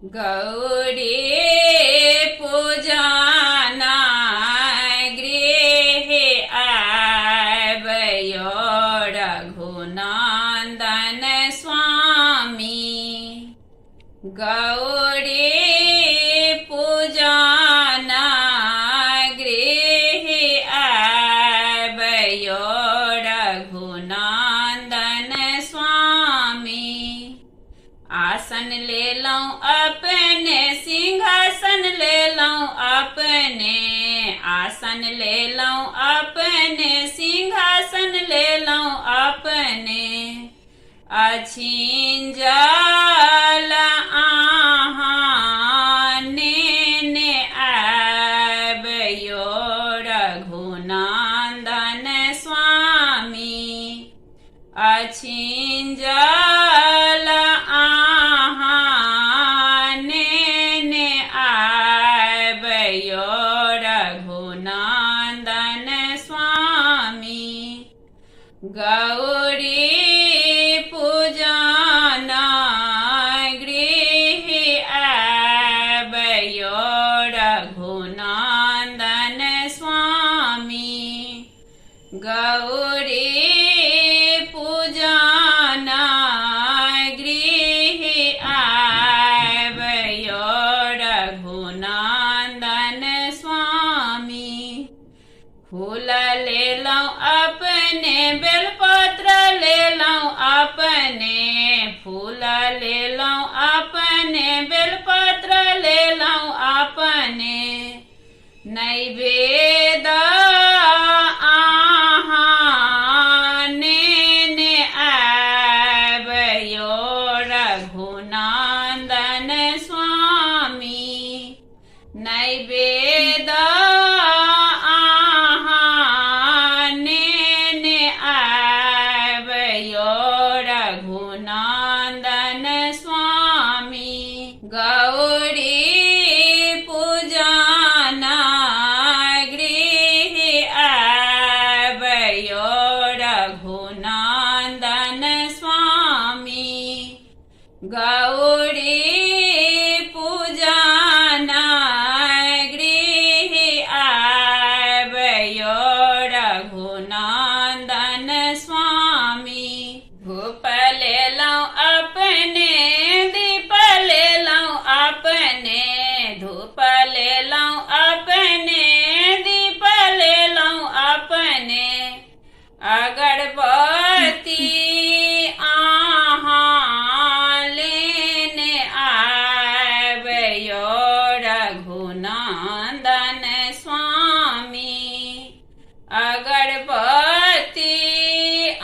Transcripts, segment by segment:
गौरी पूजना गृहे आबयो रघुनंदन स्वामी। गौरी पूजना गृहे आबयो रघुनंदन स्वामी। आसन ले लऊं अपने सिंहासन ले लऊं अपने, आसन ले लऊं अपने सिंहासन ले लऊं अपने। अछीन जल आहाने आबयो रघुनंदन स्वामी। अछीन जल आहाने आबयो रघुनंदन स्वामी। गौरी पूजना गृहे आबयो रघुनंदन स्वामी। गौरी पूजना गृहे आबयो रघुनंदन स्वामी। फूल ले लऊं अपने बेलपत्र ले लऊं अपने, फूल ले लऊं अपने बेलपत्र ले लऊं अपने। नैवेद्य आहाने आबयो रघुनंदन स्वामी। नैवेद्य आहाने आबयो रघुनंदन स्वामी। गौरी पूजना गृहे आबयो रघुनंदन स्वामी। गौरी पूजना गृहे आबयो रघुनंदन स्वामी। धूप ले लऊं अपने दीप ले लऊं अपने, धूप ले लऊं अपने दीप ले लऊं अपने। अगरबत्ती आहाने आबयो रघुनंदन स्वामी। अगरबत्ती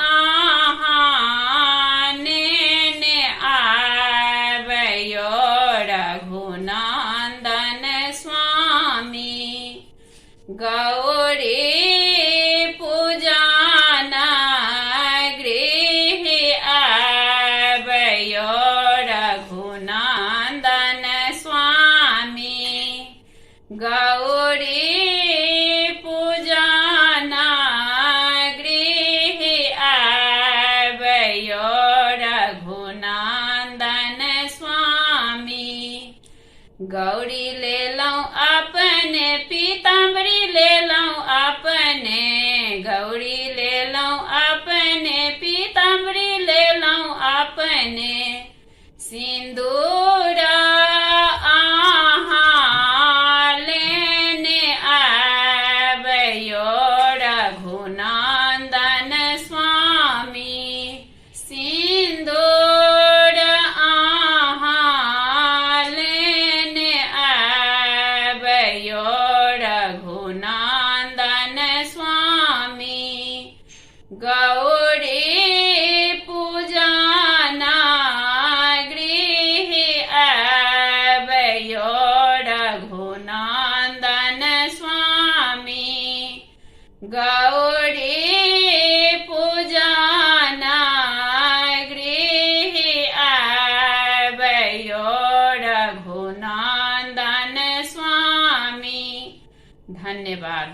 आहाने आबयो रघुनंदन स्वामी। गौरी पूजना गृहे आबयो रघुनंदन स्वामी। गौरी पूजना गृहे आबयो रघुनंदन स्वामी। गौरी ले लऊं अपने पीताम्बरी ले लऊं अपने, गौरी ले लऊं अपने पीताम्बरी ले लऊं अपने। सिंदूर आहाने आबयो रघुनंदन स्वामी। सिंदूर आहाने आबयो रघुनंदन स्वामी। गौरी पूजना गृहे आबयो रघुनंदन स्वामी। गौरी पूजना गृहे आबयो रघुनंदन स्वामी। धन्यवाद।